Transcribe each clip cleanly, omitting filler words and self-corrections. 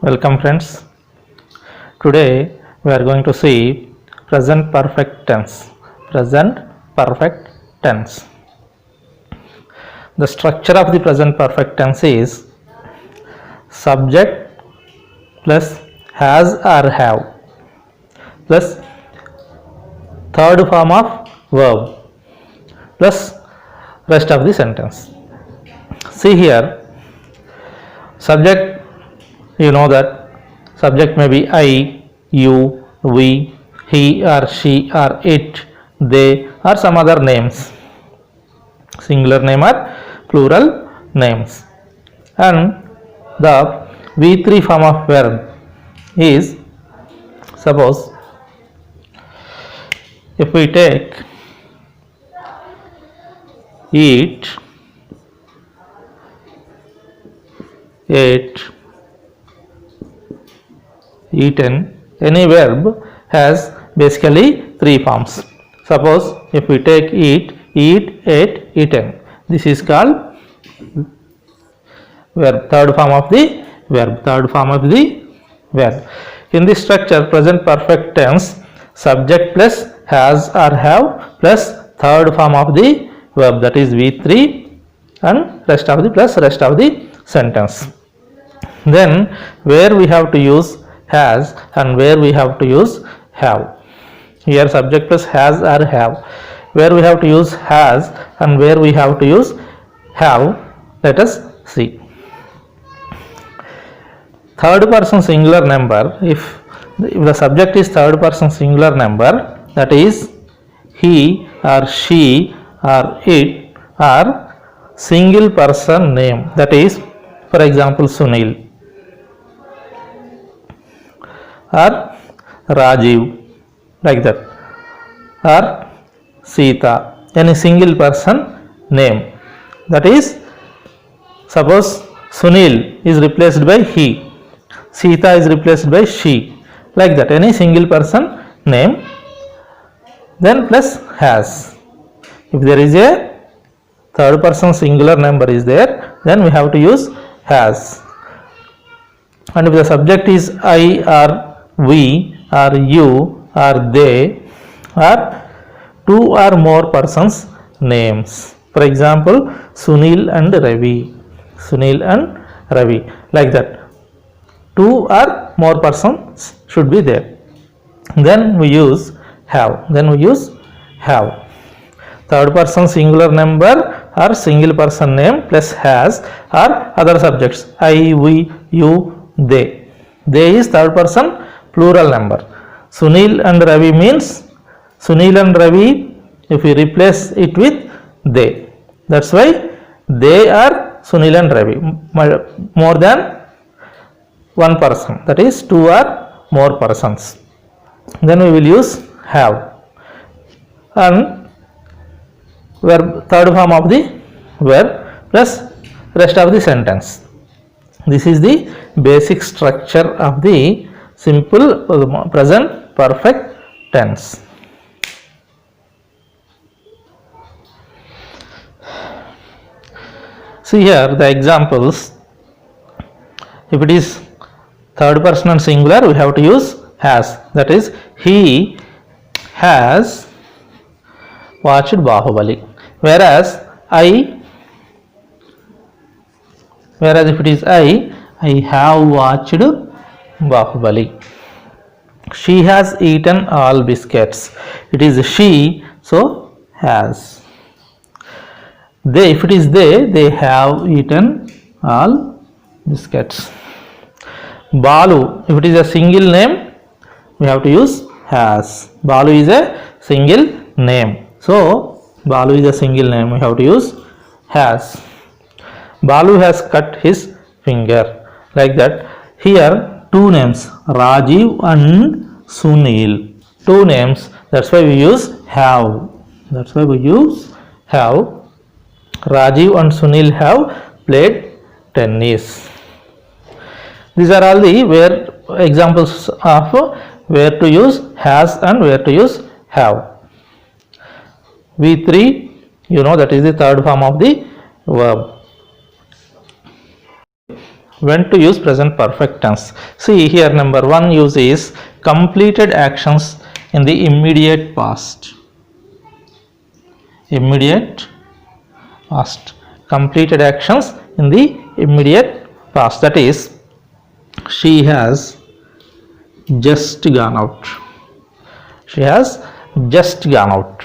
Welcome friends. Today we are going to see present perfect tense. Present perfect tense. The structure of the present perfect tense is subject plus has or have plus third form of verb plus rest of the sentence. See here, subject, you know that subject may be I, you, we, he or she or it, they or some other names, singular name or plural names. And the V3 form of verb is, suppose if we take eat, ate, eaten, any verb has basically three forms. Suppose if we take eat, ate, eaten, this is called verb, third form of the verb. In this structure, present perfect tense, subject plus has or have plus third form of the verb, that is V3, and rest of the sentence. Then where we have to use has and where we have to use have. Here subject plus has or have. Where we have to use has and where we have to use have, let us see. Third person singular number, if the subject is third person singular number, that is he or she or it or single person name, that is for example Sunil or Rajiv, like that, or Sita, any single person name, that is suppose Sunil is replaced by he, Sita is replaced by she, like that, any single person name, then plus has. If there is a third person singular number is there, then we have to use has. And if the subject is I or we or you or they or two or more persons names, for example Sunil and Ravi, like that, two or more persons should be there, then we use have. Third person singular number or single person name plus has or other subjects I, we, you, they is third person plural number. Sunil and Ravi means Sunil and Ravi, if we replace it with they, that's why they are Sunil and Ravi, more than one person, that is two or more persons, then we will use have. And verb, third form of the verb plus rest of the sentence. This is the basic structure of the simple present perfect tense. See here the examples. If it is third person and singular, we have to use has, that is he has watched Bahubali. Whereas if it is I have watched Bahubali. She has eaten all biscuits. It is she, so has. They, if it is they have eaten all biscuits. Balu, if it is a single name, we have to use has. Balu is a single name, so Balu is a single name, we have to use has. Balu has cut his finger, like that. Here two names, Rajiv and Sunil, two names, that's why we use have. Rajiv and Sunil have played tennis. These are all the where examples of where to use has and where to use have. V3, you know, that is the third form of the verb. when to use present perfect tense. See here, number one use is completed actions in the immediate past. Immediate past. Completed actions in the immediate past. That is, she has just gone out. She has just gone out.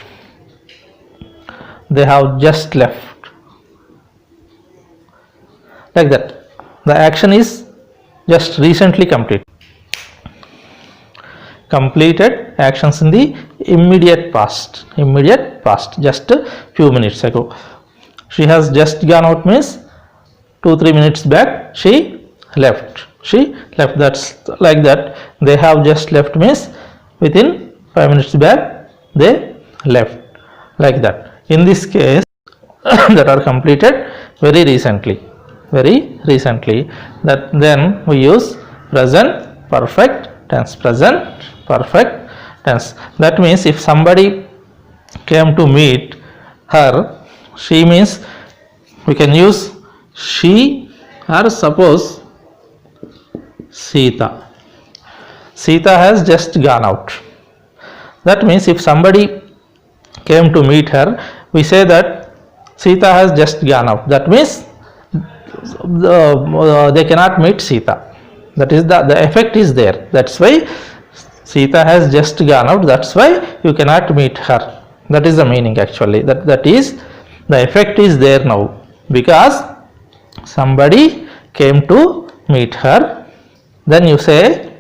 They have just left. Like that. The action is just recently completed. Completed actions in the immediate past. Immediate past. Just a few minutes ago. She has just gone out means 2-3 minutes back she left. She left. That's like that. They have just left means within 5 minutes back they left. Like that. In this case, that are completed very recently. Very recently. That then we use present perfect tense. Present perfect tense. That means if somebody came to meet her, she means we can use she, or suppose Sita. Sita has just gone out. That means if somebody came to meet her, we say that Sita has just gone out. That means they cannot meet Sita. That is the effect is there. That's why Sita has just gone out. That's why you cannot meet her. That is the meaning actually. That is the effect is there now because somebody came to meet her. Then you say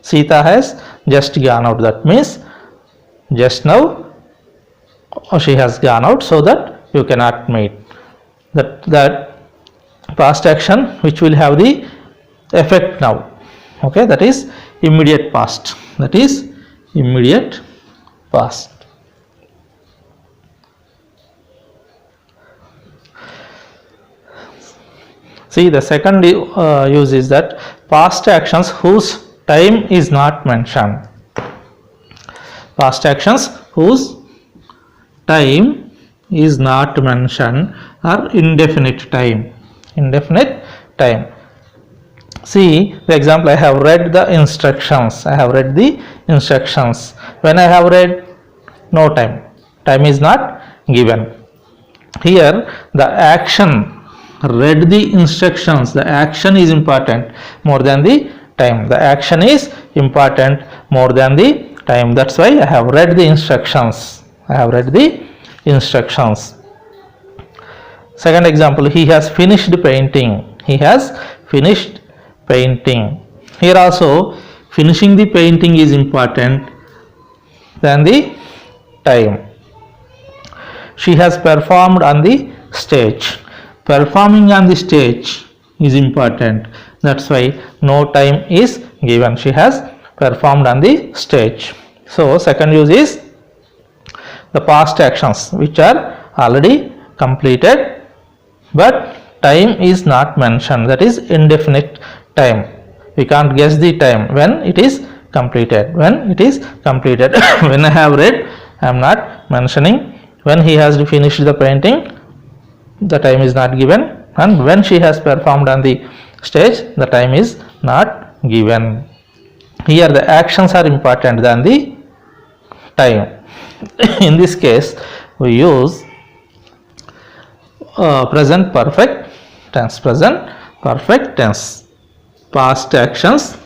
Sita has just gone out. That means just now she has gone out, so that you cannot meet. That past action which will have the effect now. Okay, that is immediate past. That is immediate past. See, the second use is that past actions whose time is not mentioned. Past actions whose time is not mentioned are indefinite time. Indefinite time. See the example, I have read the instructions. I have read the instructions. When I have read, no time. Time is not given. Here the action, read the instructions, the action is important more than the time. The action is important more than the time. That's why I have read the instructions. I have read the instructions. Second example, he has finished painting. He has finished painting. Here also finishing the painting is important than the time. She has performed on the stage. Performing on the stage is important. That's why no time is given. She has performed on the stage. So second use is the past actions which are already completed but time is not mentioned. That is indefinite time. We can't guess the time when it is completed. When it is completed. When I have read, I am not mentioning. When he has finished the painting, the time is not given, and when she has performed on the stage, the time is not given. Here the actions are important than the time. In this case we use present perfect tense. Present perfect tense. Past actions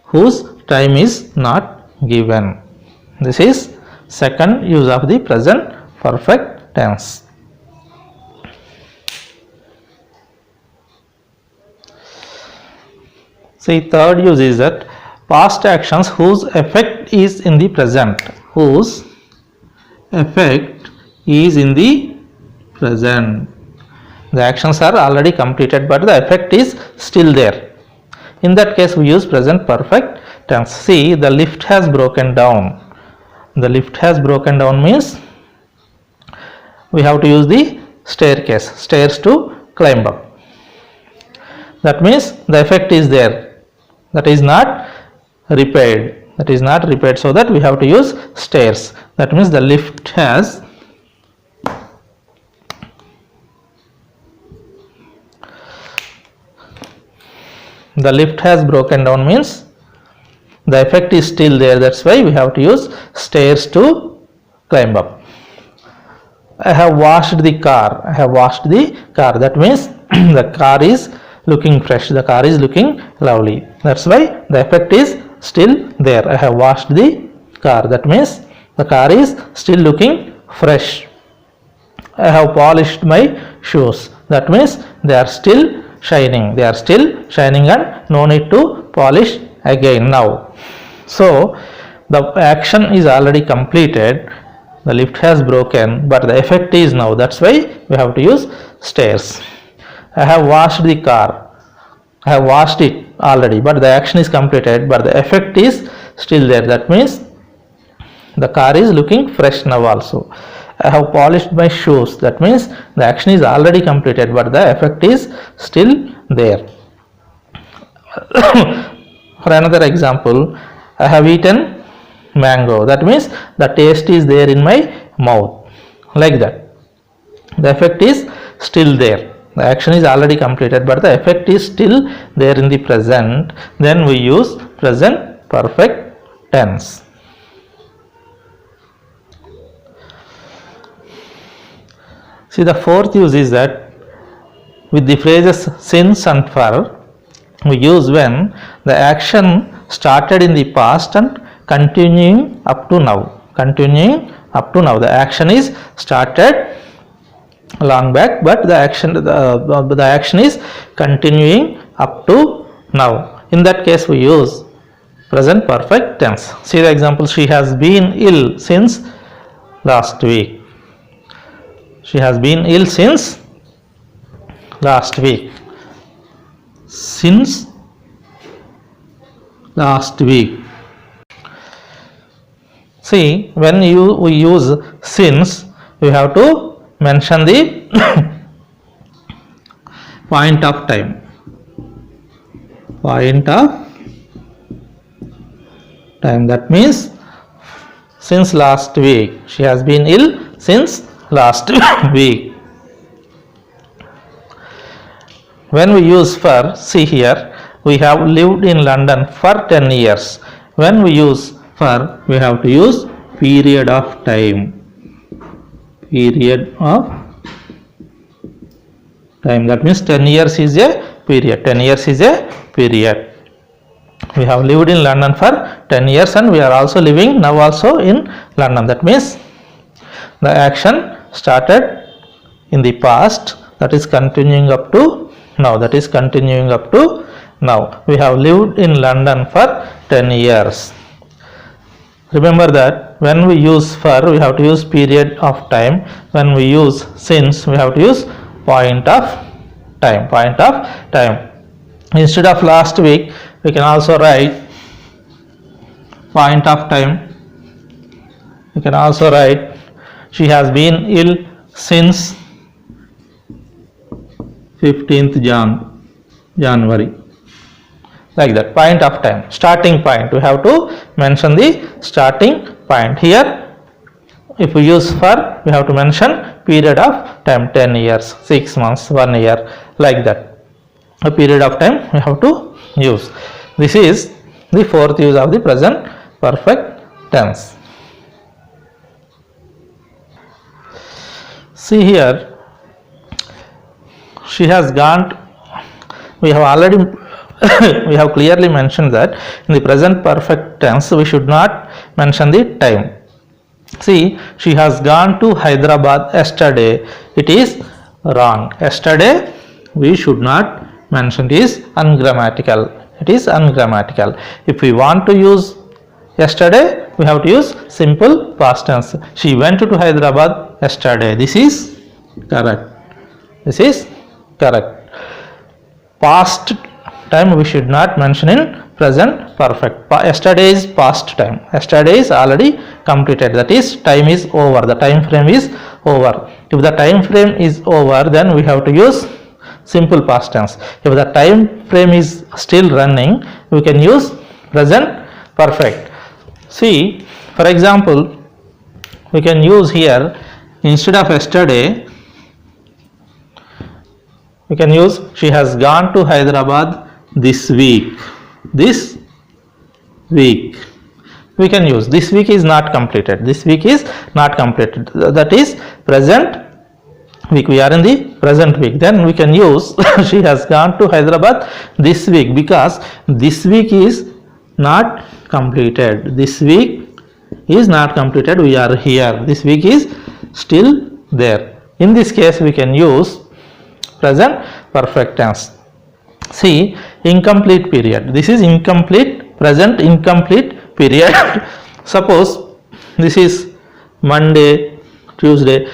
whose time is not given. This is second use of the present perfect tense. See, third use is that past actions whose effect is in the present. Whose effect is in the present. The actions are already completed but the effect is still there. In that case we use present perfect tense. See, the lift has broken down. The lift has broken down means we have to use the staircase, stairs to climb up. That means the effect is there. That is not repaired. That is not repaired, so that we have to use stairs. That means the lift has The lift has broken down means the effect is still there, that's why we have to use stairs to climb up. I have washed the car. I have washed the car, that means the car is looking fresh, the car is looking lovely, that's why the effect is still there. I have washed the car, that means the car is still looking fresh. I have polished my shoes, that means they are still shining, they are still shining and no need to polish again now. So the action is already completed, the lift has broken, but the effect is now, that's why we have to use stairs. I have washed the car. I have washed it already, but the action is completed, but the effect is still there, that means the car is looking fresh now also. I have polished my shoes, that means the action is already completed, but the effect is still there. For another example, I have eaten mango, that means the taste is there in my mouth, like that. The effect is still there, the action is already completed, but the effect is still there in the present, then we use present perfect tense. See, the fourth use is that with the phrases since and for, we use when the action started in the past and continuing up to now. Continuing up to now, the action is started long back, but the action is continuing up to now. In that case, we use present perfect tense. See the example, she has been ill since last week. She has been ill since last week. Since last week. See, when we use since, we have to mention the point of time. Point of time, that means since last week. She has been ill since last week. When we use for, see here, we have lived in London for 10 years. When we use for, we have to use period of time. Period of time, that means 10 years is a period. 10 years is a period. We have lived in London for 10 years and we are also living now also in London. That means the action started in the past, that is continuing up to now. That is continuing up to now. We have lived in London for 10 years. Remember that when we use for, we have to use period of time. When we use since, we have to use point of time. Point of time. Instead of last week, we can also write point of time. We can also write she has been ill since 15th January. Like that, point of time, starting point. We have to mention the starting point. Here, if we use for, we have to mention period of time, 10 years, 6 months, 1 year, like that. A period of time we have to use. This is the fourth use of the present perfect tense. See here, she has gone to, we have already we have clearly mentioned that in the present perfect tense we should not mention the time. See, she has gone to Hyderabad yesterday. It is wrong. Yesterday we should not mention, it is ungrammatical. It is ungrammatical. If we want to use yesterday, we have to use simple past tense. She went to Hyderabad yesterday. This is correct. This is correct. Past time we should not mention in present perfect. Yesterday is past time. Yesterday is already completed. That is, time is over. The time frame is over. If the time frame is over, then we have to use simple past tense. If the time frame is still running, we can use present perfect. See, for example, we can use here, instead of yesterday, we can use she has gone to Hyderabad this week, this week. We can use this week is not completed, this week is not completed, that is present week. We are in the present week, then we can use she has gone to Hyderabad this week, because this week is not completed, this week is not completed, we are here, this week is still there. In this case we can use present perfect tense. See, incomplete period, this is incomplete, present incomplete period. Suppose this is Monday, Tuesday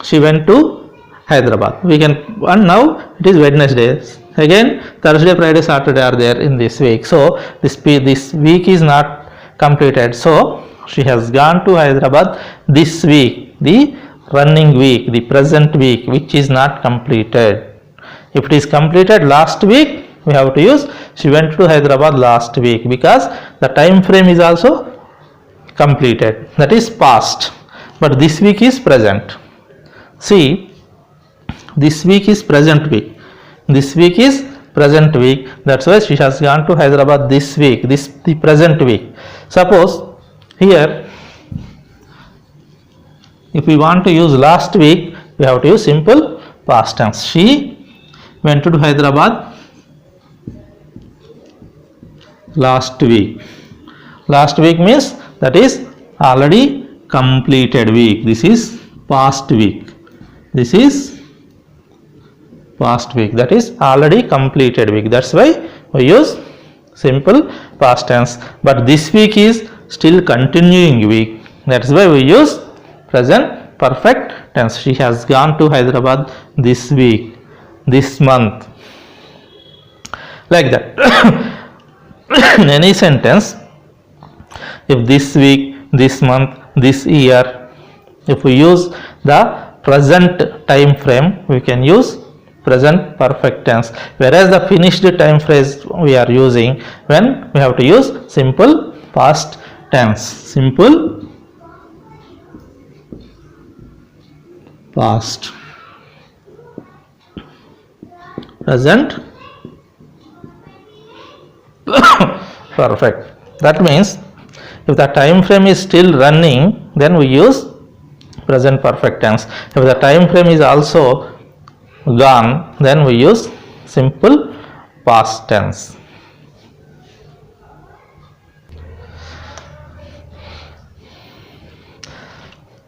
she went to Hyderabad, we can, and now it is Wednesday, again Thursday, Friday, Saturday are there in this week, so this week is not completed, so she has gone to Hyderabad this week, the running week, the present week, which is not completed. If it is completed last week, we have to use she went to Hyderabad last week, because the time frame is also completed, that is past, but this week is present. See, this week is present week, this week is present week, that's why she has gone to Hyderabad this week, this the present week. Suppose here if we want to use last week, we have to use simple past tense. She went to Hyderabad last week. Last week means that is already completed week, this is past week, this is past week, that is already completed week, that's why we use simple past tense. But this week is still continuing week, that's why we use present perfect tense. She has gone to Hyderabad this week, this month, like that. In any sentence, if this week, this month, this year, if we use the present time frame, we can use present perfect tense, whereas the finished time phrase we are using when we have to use simple past tense, simple past, present perfect. That means if the time frame is still running, then we use present perfect tense. If the time frame is also gone, then we use simple past tense.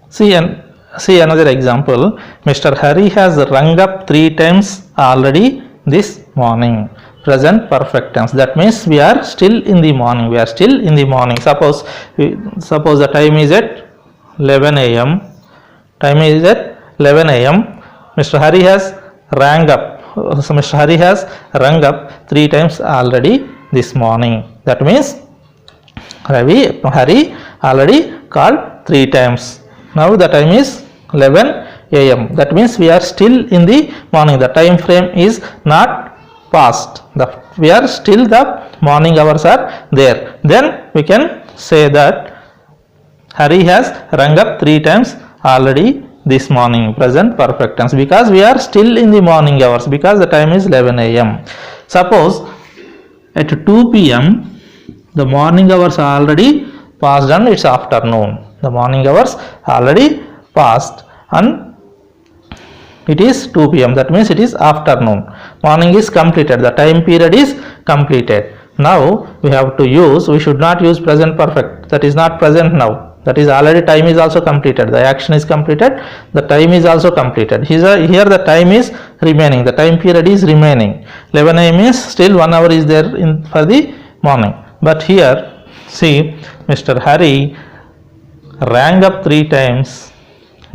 See another example. Mr. Hari has rung up 3 times already this morning. Present perfect tense, that means we are still in the morning, we are still in the morning. Suppose the time is at 11 a.m. time is at 11 a.m. Mr. Hari has rang up, so Mr. Hari has rung up 3 times already this morning, that means Hari already called 3 times. Now the time is 11 a.m. that means we are still in the morning, the time frame is not past, we are still, the morning hours are there. Then we can say that Hari has rung up 3 times already this morning, present perfect tense, because we are still in the morning hours, because the time is 11 a.m. Suppose at 2 p.m. the morning hours are already passed and it's afternoon, the morning hours already passed and it is 2 p.m. that means it is afternoon, morning is completed, the time period is completed. Now we have to use, we should not use present perfect, that is not present now, that is already time is also completed, the action is completed, the time is also completed. Here the time is remaining, the time period is remaining, 11 a.m. is still 1 hour is there for the morning. But here see, Mr. Hari rang up 3 times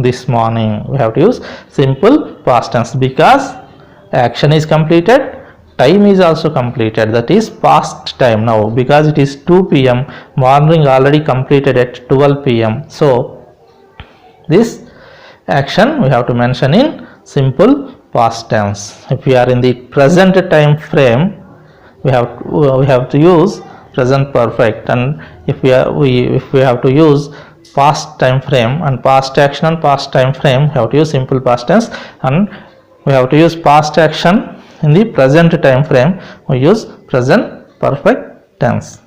this morning, we have to use simple past tense, because action is completed, time is also completed, that is past time now, because it is 2 p.m. morning already completed at 12 p.m. so this action we have to mention in simple past tense. If we are in the present time frame, we have to use present perfect, and if we have to use past time frame and past action and past time frame, we have to use simple past tense, and we have to use past action in the present time frame we use present perfect tense.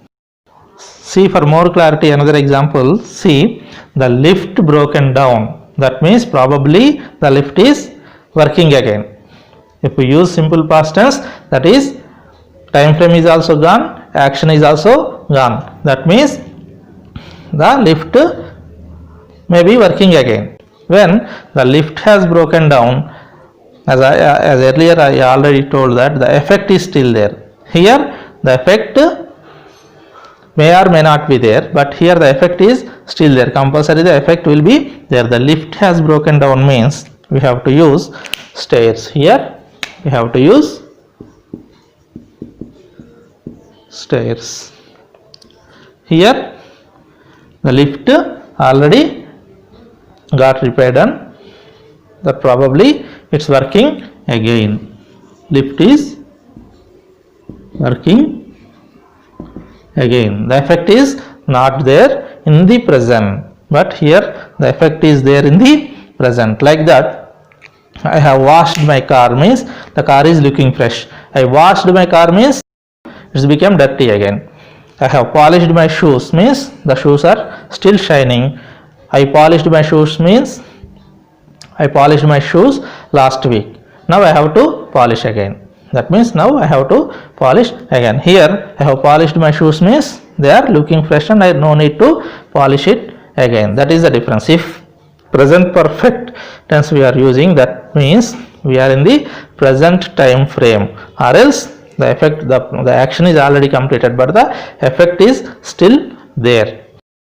See, for more clarity, another example. See, the lift broken down. That means probably the lift is working again. If we use simple past tense, that is time frame is also gone, action is also gone. That means the lift may be working again. When the lift has broken down, as earlier I already told that the effect is still there. Here the effect may or may not be there, but here the effect is still there. Compulsory the effect will be there. The lift has broken down means we have to use stairs. Here we have to use stairs. Here the lift already got repaired and that probably it's working again. Lift is working again. The effect is not there in the present, but here the effect is there in the present. Like that, I have washed my car means the car is looking fresh. I washed my car means it's become dirty again. I have polished my shoes means the shoes are still shining. I polished my shoes means I polished my shoes last week. Now I have to polish again. That means now I have to polish again. Here I have polished my shoes means they are looking fresh and I no need to polish it again. That is the difference. If present perfect tense we are using, that means we are in the present time frame, or else the effect, the action is already completed but the effect is still there.